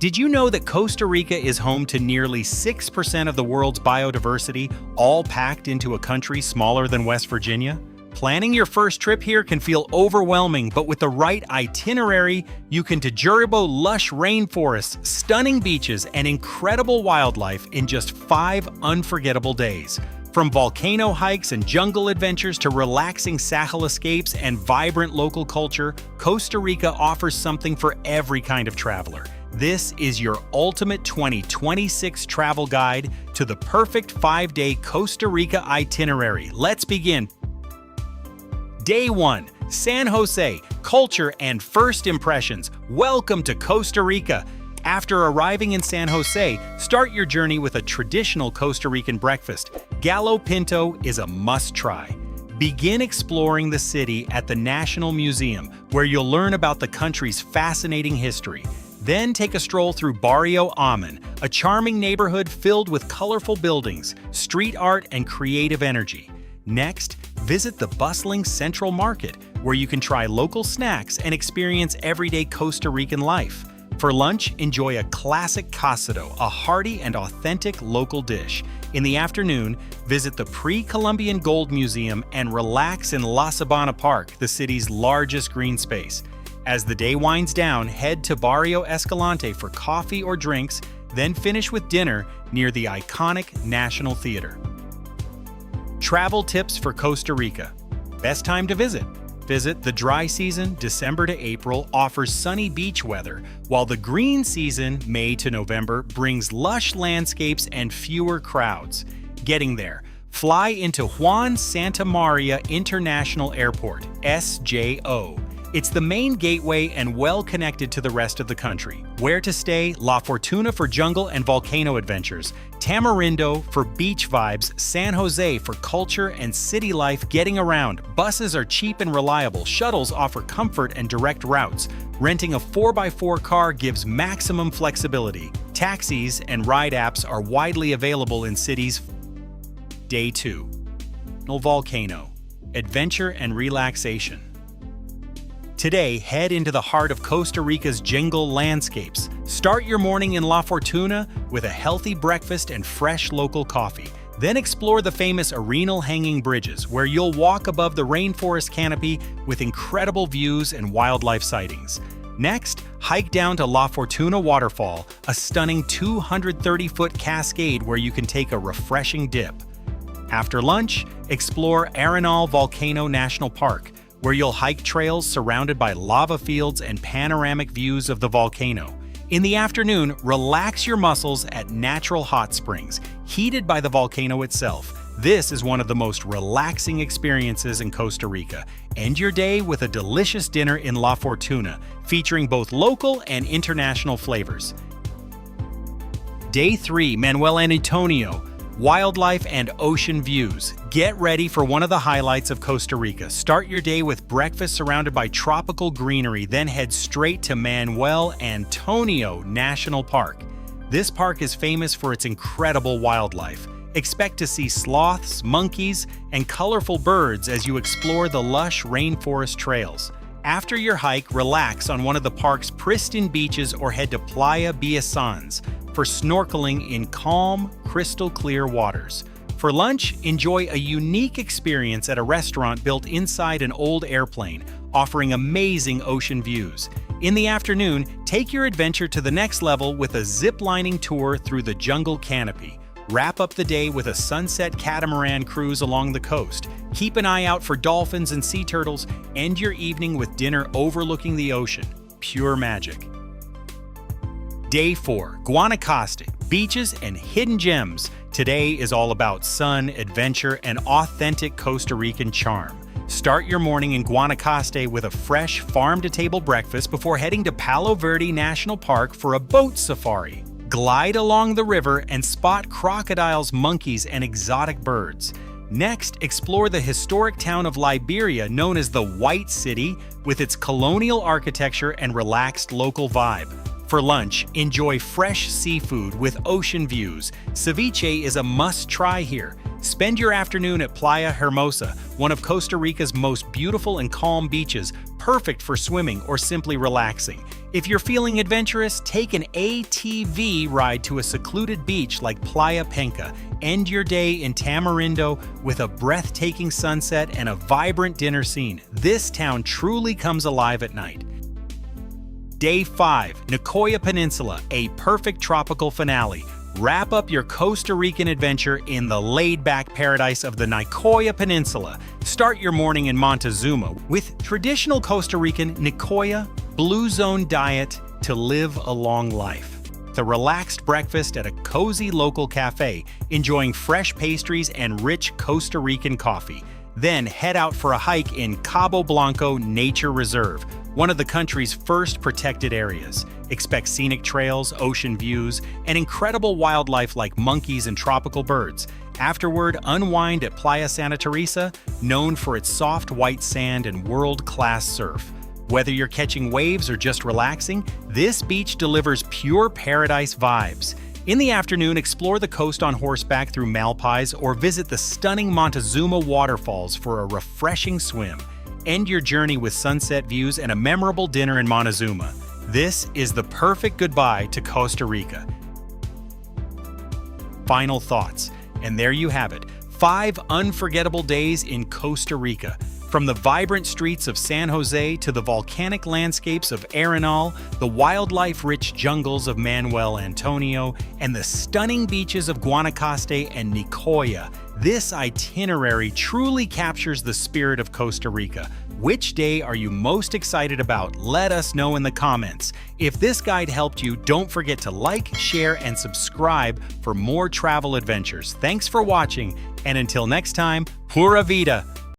Did you know that Costa Rica is home to nearly 6% of the world's biodiversity, all packed into a country smaller than West Virginia? Planning your first trip here can feel overwhelming, but with the right itinerary, you can tajurabo lush rainforests, stunning beaches, and incredible wildlife in just 5 unforgettable days. From volcano hikes and jungle adventures to relaxing Sahel escapes and vibrant local culture, Costa Rica offers something for every kind of traveler. This is your ultimate 2026 travel guide to the perfect 5-day Costa Rica itinerary. Let's begin. Day 1. San Jose, culture and first impressions. Welcome to Costa Rica. After arriving in San Jose, start your journey with a traditional Costa Rican breakfast. Gallo Pinto is a must-try. Begin exploring the city at the National Museum, where you'll learn about the country's fascinating history. Then take a stroll through Barrio Amen, a charming neighborhood filled with colorful buildings, street art, and creative energy. Next, visit the bustling Central Market, where you can try local snacks and experience everyday Costa Rican life. For lunch, enjoy a classic casado, a hearty and authentic local dish. In the afternoon, visit the Pre-Columbian Gold Museum and relax in La Sabana Park, the city's largest green space. As the day winds down, head to Barrio Escalante for coffee or drinks, then finish with dinner near the iconic National Theater. Travel tips for Costa Rica. Best time to visit. The dry season, December to April, offers sunny beach weather, while the green season, May to November, brings lush landscapes and fewer crowds. Getting there. Fly into Juan Santa Maria International Airport, SJO. It's the main gateway and well connected to the rest of the country. Where to stay? La Fortuna for jungle and volcano adventures, Tamarindo for beach vibes, San Jose for culture and city life getting around. Buses are cheap and reliable, shuttles offer comfort and direct routes. Renting a 4x4 car gives maximum flexibility. Taxis and ride apps are widely available in cities. Day 2. Arenal Volcano, adventure and relaxation. Today, head into the heart of Costa Rica's jungle landscapes. Start your morning in La Fortuna with a healthy breakfast and fresh local coffee. Then explore the famous Arenal hanging bridges, where you'll walk above the rainforest canopy with incredible views and wildlife sightings. Next, hike down to La Fortuna Waterfall, a stunning 230-foot cascade where you can take a refreshing dip. After lunch, explore Arenal Volcano National Park, where you'll hike trails surrounded by lava fields and panoramic views of the volcano. In the afternoon, relax your muscles at natural hot springs, heated by the volcano itself. This is one of the most relaxing experiences in Costa Rica. End your day with a delicious dinner in La Fortuna, featuring both local and international flavors. Day 3, Manuel and Antonio. Wildlife and ocean views. Get ready for one of the highlights of Costa Rica. Start your day with breakfast surrounded by tropical greenery, then head straight to Manuel Antonio National Park. This park is famous for its incredible wildlife. Expect to see sloths, monkeys, and colorful birds as you explore the lush rainforest trails. After your hike, relax on one of the park's pristine beaches or head to Playa Biasans for snorkeling in calm, crystal-clear waters. For lunch, enjoy a unique experience at a restaurant built inside an old airplane, offering amazing ocean views. In the afternoon, take your adventure to the next level with a zip-lining tour through the jungle canopy. Wrap up the day with a sunset catamaran cruise along the coast. Keep an eye out for dolphins and sea turtles. End your evening with dinner overlooking the ocean. Pure magic. Day 4. Guanacaste, beaches and hidden gems. Today is all about sun, adventure, and authentic Costa Rican charm. Start your morning in Guanacaste with a fresh farm-to-table breakfast before heading to Palo Verde National Park for a boat safari. Glide along the river and spot crocodiles, monkeys, and exotic birds. Next, explore the historic town of Liberia, known as the White City, with its colonial architecture and relaxed local vibe. For lunch, enjoy fresh seafood with ocean views. Ceviche is a must-try here. Spend your afternoon at Playa Hermosa, one of Costa Rica's most beautiful and calm beaches, perfect for swimming or simply relaxing. If you're feeling adventurous, take an ATV ride to a secluded beach like Playa Penca. End your day in Tamarindo with a breathtaking sunset and a vibrant dinner scene. This town truly comes alive at night. Day 5, Nicoya Peninsula, a perfect tropical finale. Wrap up your Costa Rican adventure in the laid-back paradise of the Nicoya Peninsula. Start your morning in Montezuma with traditional Costa Rican Nicoya Blue Zone diet to live a long life. The relaxed breakfast at a cozy local cafe, enjoying fresh pastries and rich Costa Rican coffee. Then head out for a hike in Cabo Blanco Nature Reserve, one of the country's first protected areas. Expect scenic trails, ocean views, and incredible wildlife like monkeys and tropical birds. Afterward, unwind at Playa Santa Teresa, known for its soft white sand and world-class surf. Whether you're catching waves or just relaxing, this beach delivers pure paradise vibes. In the afternoon, explore the coast on horseback through Malpais or visit the stunning Montezuma waterfalls for a refreshing swim. End your journey with sunset views and a memorable dinner in Montezuma. This is the perfect goodbye to Costa Rica. Final thoughts, and there you have it, 5 unforgettable days in Costa Rica. From the vibrant streets of San Jose to the volcanic landscapes of Arenal, the wildlife-rich jungles of Manuel Antonio, and the stunning beaches of Guanacaste and Nicoya, this itinerary truly captures the spirit of Costa Rica. Which day are you most excited about? Let us know in the comments. If this guide helped you, don't forget to like, share, and subscribe for more travel adventures. Thanks for watching, and until next time, pura vida!